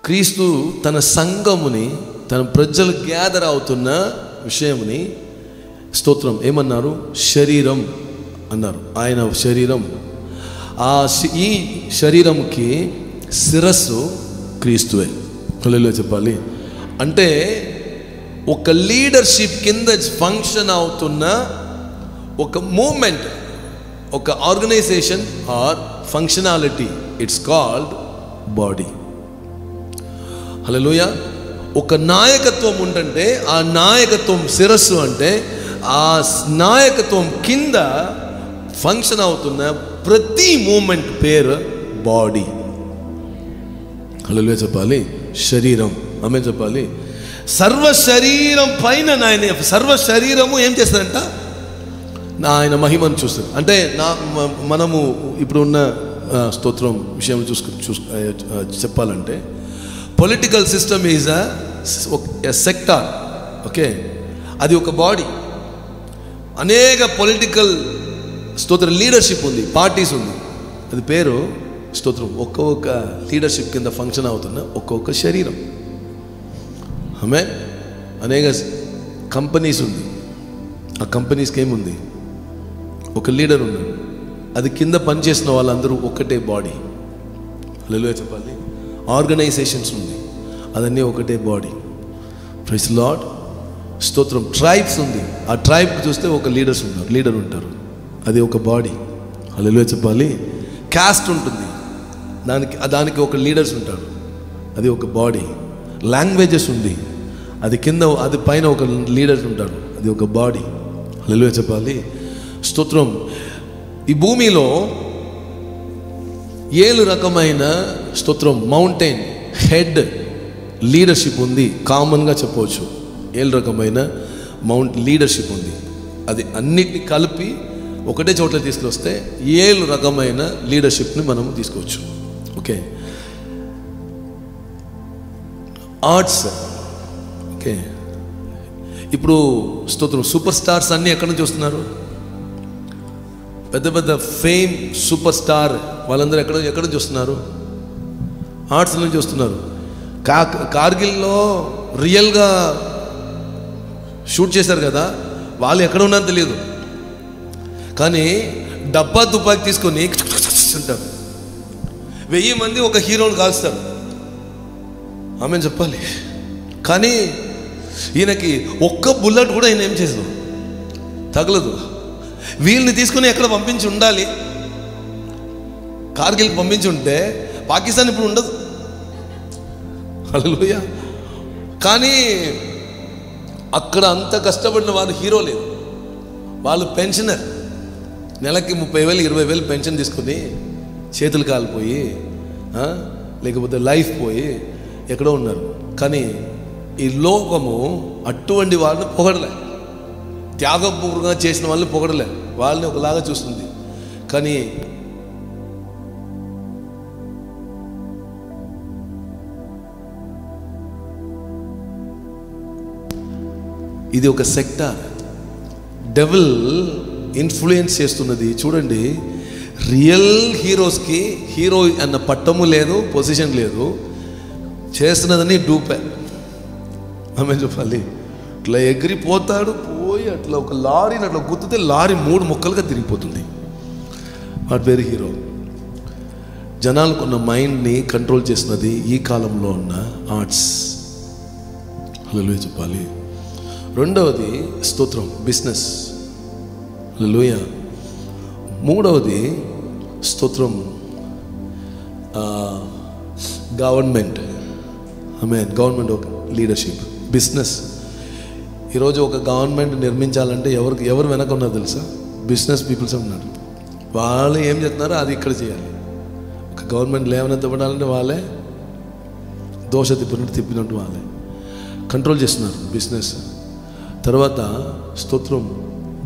క్రీస్తు తన సంఘముని, తన ప్రజలు గ్యాదర్ అవుతున్న విషయముని స్తోత్రం ఏమన్నారు? శరీరం అన్నారు. ఆయన శరీరం. ఈ శరీరంకి శిరస్సు క్రీస్తువే. హల్లెలూయా చెప్పాలి. అంటే ఒక లీడర్షిప్ కింద ఫంక్షన్ అవుతున్న ఒక మూమెంట్, ఒక organisation or functionality, it's called body. Hallelujah. ఒక నాయకత్వం ఉంటే ఆ నాయకత్వం శిరస్సు అంటే ఆ నాయకత్వం కింద ఫంక్షన్ అవుతున్న ప్రతి మూమెంట్ పేరు బాడీ. హల్లెలూయా చెప్పాలి. శరీరం. ఆమేన్ చెప్పాలి. సర్వ శరీరం పైన ఆయన సర్వ శరీరము ఏం చేస్తుందంట? ఆయన మహిమను చూస్తుంది. అంటే మనము ఇప్పుడు ఉన్న స్తోత్రం విషయం చెప్పాలంటే political system is a sector. Okay, అది ఒక బాడీ. అనేక పొలిటికల్ స్తోత్రం లీడర్షిప్ ఉంది, పార్టీస్ ఉంది. అది పేరు స్తోత్రం. ఒక్కొక్క లీడర్షిప్ కింద ఫంక్షన్ అవుతున్న ఒక్కొక్క శరీరం. ఆమేన్. అనేక కంపెనీస్ ఉంది. ఆ కంపెనీస్కి ఏముంది? ఒక లీడర్ ఉన్నాడు. అది కింద పనిచేసిన వాళ్ళందరూ ఒకటే బాడీ. హల్లెలూయా చెప్పాలి. ఆర్గనైజేషన్స్ ఉంది, అదన్నీ ఒకటే బాడీ. Praise Lord. స్తోత్రం. ట్రైబ్స్ ఉంది. ఆ ట్రైబ్కి చూస్తే ఒక లీడర్ ఉంటారు, అది ఒక బాడీ. హల్లెలూయా చెప్పాలి. క్యాస్ట్ ఉంటుంది, దానికి ఒక లీడర్స్ ఉంటారు, అది ఒక బాడీ. లాంగ్వేజెస్ ఉంది, అది కింద అది పైన ఒక లీడర్స్ ఉంటారు, అది ఒక బాడీ. హల్లెలూయా చెప్పాలి. స్తోత్రం. ఈ భూమిలో 7 రకమైన స్తోత్రం మౌంటైన్ హెడ్ లీడర్షిప్ ఉంది. కామన్గా చెప్పవచ్చు 7 రకమైన లీడర్షిప్ ఉంది. అది అన్నిటిని కలిపి ఒకటే చోట్ల తీసుకొస్తే 7 రకమైన లీడర్షిప్ని మనం తీసుకోవచ్చు. ఓకే. ఆర్ట్స్. ఓకే. ఇప్పుడు స్తోత్రం సూపర్ స్టార్స్ అన్నీ ఎక్కడి నుంచి వస్తున్నారు? పెద్ద పెద్ద ఫేమ్ సూపర్ స్టార్ వాళ్ళందరూ ఎక్కడి నుంచి వస్తున్నారు? ఆర్ట్స్ నుంచి వస్తున్నారు. కార్గిల్లో రియల్గా షూట్ చేశారు కదా, వాళ్ళు ఎక్కడ ఉన్నారో తెలియదు, కానీ డబ్బా తుపాకి తీసుకొని ఉంటారు. 1000 మంది ఒక హీరోని కాల్స్తారు. ఆమె చెప్పాలి. కానీ ఈయనకి ఒక్క బుల్లెట్ కూడా ఈయన ఏం చేసాడు, తగలదు. వీళ్ళని తీసుకుని ఎక్కడ పంపించి ఉండాలి? కార్గిల్కి పంపించి ఉంటే పాకిస్తాన్ ఇప్పుడు ఉండదు. హల్లెలూయా. కానీ అక్కడ అంత కష్టపడిన వాళ్ళు హీరో లేదు, వాళ్ళు పెన్షనర్. నెలకి 30,000 20,000 పెన్షన్ తీసుకుని చేతులు కాలిపోయి లేకపోతే లైఫ్ పోయి ఎక్కడో ఉన్నారు. కానీ ఈ లోకము అటువంటి వాళ్ళని పొగడలే, త్యాగపూర్వకంగా చేసిన వాళ్ళని పొగడలే, వాళ్ళని ఒకలాగా చూస్తుంది. కానీ ఇది ఒక సెక్టార్. డెవిల్ ఇన్ఫ్లుయెన్స్ చేస్తున్నది. చూడండి, రియల్ హీరోస్కి హీరో అన్న పట్టము లేదు, పొజిషన్ లేదు, చేస్తున్నదని డూపే. ఆమె చెప్పాలి. ఇట్లా ఎగిరిపోతాడు, పోయి అట్లా ఒక లారీని అట్లా గుర్తుతే లారీ 3 ముక్కలుగా తిరిగిపోతుంది. వాటి పేరు హీరో. జనాలకు ఉన్న మైండ్ని కంట్రోల్ చేస్తున్నది ఈ కాలంలో ఉన్న ఆర్ట్స్. హల్లెలూయా చెప్పాలి. రెండవది స్తోత్రం బిజినెస్. హల్లెలూయా. మూడవది స్తోత్రం గవర్నమెంట్. ఆమేన్. గవర్నమెంట్ ఒక లీడర్షిప్. బిజినెస్. ఈరోజు ఒక గవర్నమెంట్ నిర్మించాలంటే ఎవరు వెనక ఉన్నారు తెలుసా? బిజినెస్ పీపుల్స్ ఉన్నారు. వాళ్ళు ఏం చేస్తున్నారో అది ఇక్కడ చేయాలి. ఒక గవర్నమెంట్ లేవనెత్తబడాలంటే వాళ్ళే దోశ తిప్పినట్టు వాళ్ళే కంట్రోల్ చేస్తున్నారు బిజినెస్. తర్వాత స్తోత్రం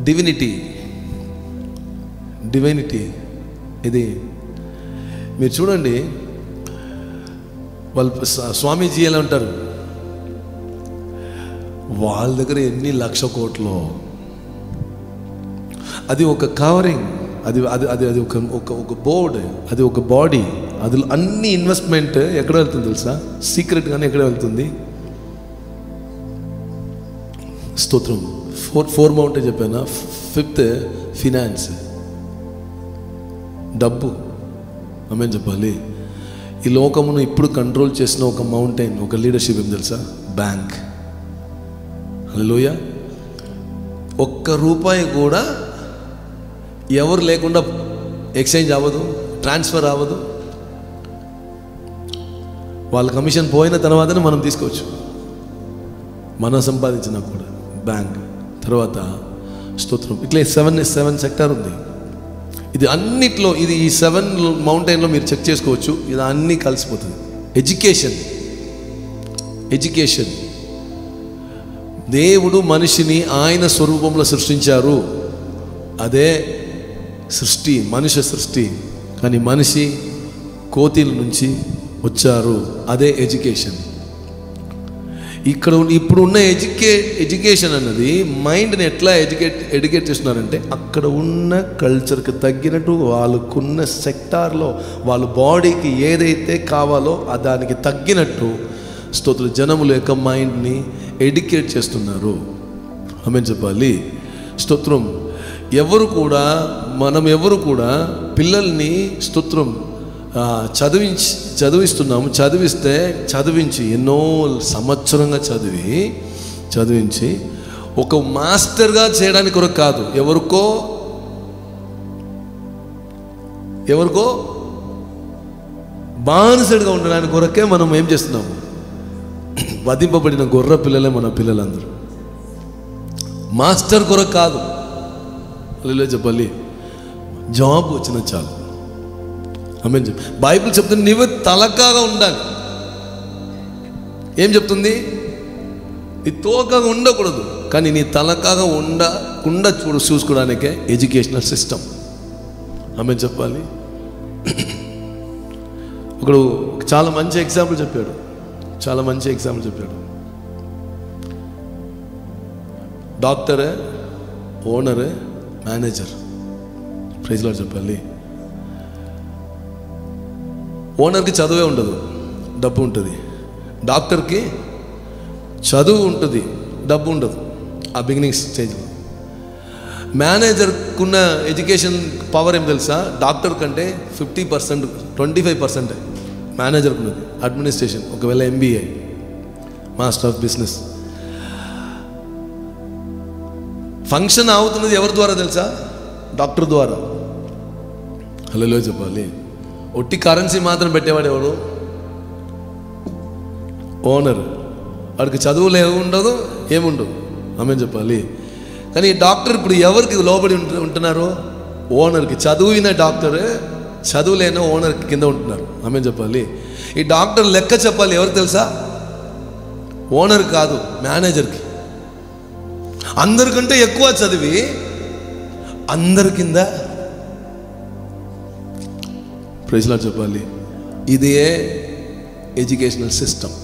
డివినిటీ. ఇది మీరు చూడండి, వాళ్ళు స్వామీజీ ఎలా ఉంటారు, వాళ్ళ దగ్గర ఎన్ని 1,00,000 కోట్లు. అది ఒక కవరింగ్, అది అది అది ఒక బోర్డ్, అది ఒక బాడీ, అది అన్ని ఇన్వెస్ట్మెంట్ ఎక్కడ వెళ్తుంది తెలుసా? సీక్రెట్గానే ఎక్కడ వెళ్తుంది? స్తోత్రం. ఫోర్ మౌంటైన్ చెప్పాను. ఫిఫ్త్ ఫినాన్స్, డబ్బు. ఆమేన్ చెప్పాలి. ఈ లోకమును ఇప్పుడు కంట్రోల్ చేసిన ఒక మౌంటైన్, ఒక లీడర్షిప్ ఏం తెలుసా? బ్యాంక్. హల్లెలూయా. ఒక్క రూపాయి కూడా ఎవరు లేకుండా ఎక్స్చేంజ్ అవ్వదు, ట్రాన్స్ఫర్ అవ్వదు. వాళ్ళ కమిషన్ పోయిన తర్వాతనే మనం తీసుకోవచ్చు, మనం సంపాదించినా కూడా. బ్యాంక్ తర్వాత స్తోత్రం. ఇట్లా సెవెన్ సెక్టార్ ఉంది. ఇది అన్నిట్లో, ఇది ఈ 7 మౌంటైన్లో మీరు చెక్ చేసుకోవచ్చు. ఇది అన్నీ కలిసిపోతుంది. ఎడ్యుకేషన్. దేవుడు మనిషిని ఆయన స్వరూపంలో సృష్టించారు. అదే సృష్టి, మనుష్య సృష్టి. కానీ మనిషి కోతిల నుంచి వచ్చారు. అదే ఎడ్యుకేషన్. ఇప్పుడు ఉన్న ఎడ్యుకేషన్ అన్నది మైండ్ని ఎట్లా ఎడ్యుకేట్ చేస్తున్నారంటే, అక్కడ ఉన్న కల్చర్కి తగ్గినట్టు వాళ్ళకున్న సెక్టార్లో వాళ్ళ బాడీకి ఏదైతే కావాలో దానికి తగ్గినట్టు స్తోత్ర జనముల యొక్క మైండ్ని ఎడ్యుకేట్ చేస్తున్నారు. ఆమేన్ చెప్పాలి. స్తోత్రం. మనం ఎవరు కూడా పిల్లల్ని స్తోత్రం చదివిస్తున్నాము. చదివించి ఎన్నో సంవత్సరంగా చదివించి ఒక మాస్టర్గా చేయడానికి కొరకు కాదు, ఎవరికో బానిసడిగా ఉండడానికి కొరకే మనం ఏం చేస్తున్నాము? వధింపబడిన గొర్రె పిల్లలే మన పిల్లలందరూ. మాస్టర్ కొరకు కాదు. అలా చెప్పాలి. జాబ్ వచ్చిన చాలు. ఆమేన్ చెప్పి బైబిల్ చెప్తుంది, నీవు తలకాగా ఉండాలి. ఏం చెప్తుంది? నీ తోకగా ఉండకూడదు, కానీ నీ తలకాగా ఉండకుండా చూసుకోవడానికే ఎడ్యుకేషనల్ సిస్టమ్. ఆమేన్ చెప్పాలి. ఒకడు చాలా మంచి ఎగ్జాంపుల్ చెప్పాడు. డాక్టరే, ఓనరే, మేనేజర్. ప్రైజ్ లార్డ్ చెప్పాలి. ఓనర్కి చదువే ఉండదు, డబ్బు ఉంటుంది. డాక్టర్కి చదువు ఉంటుంది, డబ్బు ఉండదు ఆ బిగినింగ్ స్టేజ్లో. మేనేజర్కున్న ఎడ్యుకేషన్ పవర్ ఏం తెలుసా? డాక్టర్ కంటే 50%, 25% మేనేజర్కు ఉన్నది. అడ్మినిస్ట్రేషన్, ఒకవేళ MBA, master of business. Function అవుతున్నది ఎవరి ద్వారా తెలుసా? డాక్టర్ ద్వారా. హల్లెలూయా చెప్పాలి. ఒట్టి కరెన్సీ మాత్రం పెట్టేవాడు ఎవడు? ఓనర్. వాడికి చదువులు ఏముండదు, ఏముండదు. ఆమేన్ చెప్పాలి. కానీ ఈ డాక్టర్ ఇప్పుడు ఎవరికి లోబడి ఉంటున్నారు? ఓనర్కి. చదువున డాక్టర్, చదువులేని ఓనర్కి కింద ఉంటున్నారు. ఆమేన్ చెప్పాలి. ఈ డాక్టర్ లెక్క చెప్పాలి ఎవరికి తెలుసా? ఓనర్ కాదు, మేనేజర్కి. అందరికంటే ఎక్కువ చదివి అందరి కింద. ప్రైజ్ లార్డ్ చెప్పాలి. ఇదే ఎడ్యుకేషనల్ సిస్టమ్.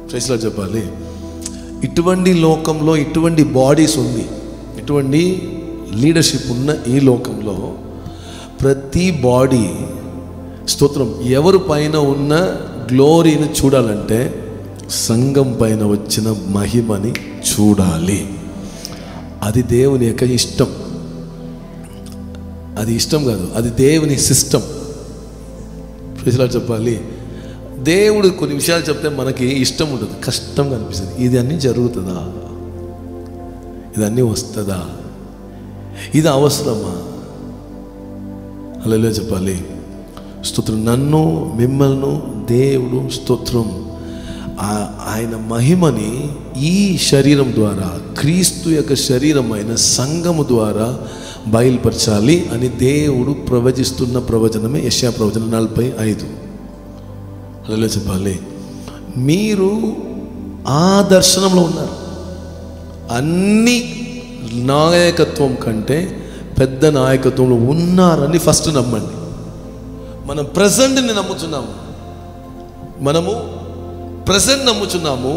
ప్రైజ్ లార్డ్ చెప్పాలి. ఇటువంటి లోకంలో ఇటువంటి బాడీస్ ఉంది, ఇటువంటి లీడర్షిప్ ఉన్న ఈ లోకంలో ప్రతి బాడీ స్తోత్రం ఎవరి పైన ఉన్న గ్లోరీని చూడాలంటే సంఘం పైన వచ్చిన మహిమని చూడాలి. అది దేవుని యొక్క ఇష్టం. అది ఇష్టం కాదు, అది దేవుని సిస్టమ్. ప్రజలు చెప్పాలి. దేవుడు కొన్ని విషయాలు చెప్తే మనకి ఇష్టం ఉంటుంది, కష్టంగా అనిపిస్తుంది. ఇది అన్నీ జరుగుతుందా? ఇదన్నీ వస్తుందా? ఇది అవసరమా? హల్లెలూయా చెప్పాలి. స్తోత్రం. నన్ను మిమ్మల్ని దేవుడు స్తోత్రం ఆయన మహిమని ఈ శరీరం ద్వారా, క్రీస్తు యొక్క శరీరమైన సంఘము ద్వారా బయలుపరచాలి అని దేవుడు ప్రవచిస్తున్న ప్రవచనమే యెషయా ప్రవచనం 45. అలా చెప్పాలి. మీరు ఆ దర్శనంలో ఉన్నారు. అన్ని నాయకత్వం కంటే పెద్ద నాయకత్వంలో ఉన్నారని ఫస్ట్ నమ్మండి. మనం ప్రజెంట్ని నమ్ముతున్నాము, మనము ప్రజెంట్ నమ్ముతున్నాము,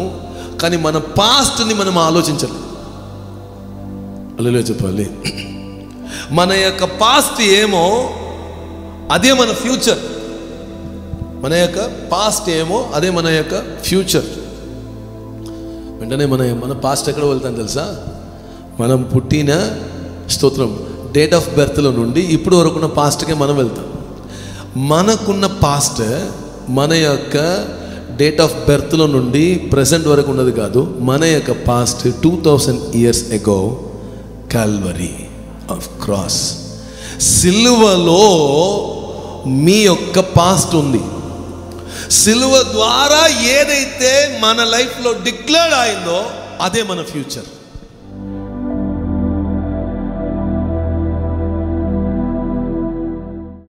కానీ మన పాస్ట్ని మనం ఆలోచించాలి. అలా చెప్పాలి. మన యొక్క పాస్ట్ ఏమో అదే మన ఫ్యూచర్. మన యొక్క పాస్ట్ ఏమో అదే మన యొక్క ఫ్యూచర్. వెంటనే మన పాస్ట్ ఎక్కడ వెళ్తాను తెలుసా? మనం పుట్టిన స్తోత్రం డేట్ ఆఫ్ బర్త్లో నుండి ఇప్పుడు వరకున్న పాస్ట్కే మనం వెళ్తాం. మనకున్న పాస్ట్ మన యొక్క డేట్ ఆఫ్ బర్త్లో నుండి ప్రెసెంట్ వరకు ఉన్నది కాదు. మన యొక్క past 2000 years ago Calvary of cross, సిలువలో మీ యొక్క పాస్ట్ ఉంది. సిలువ ద్వారా ఏదైతే మన లైఫ్లో డిక్లేర్ అయిందో అదే మన ఫ్యూచర్.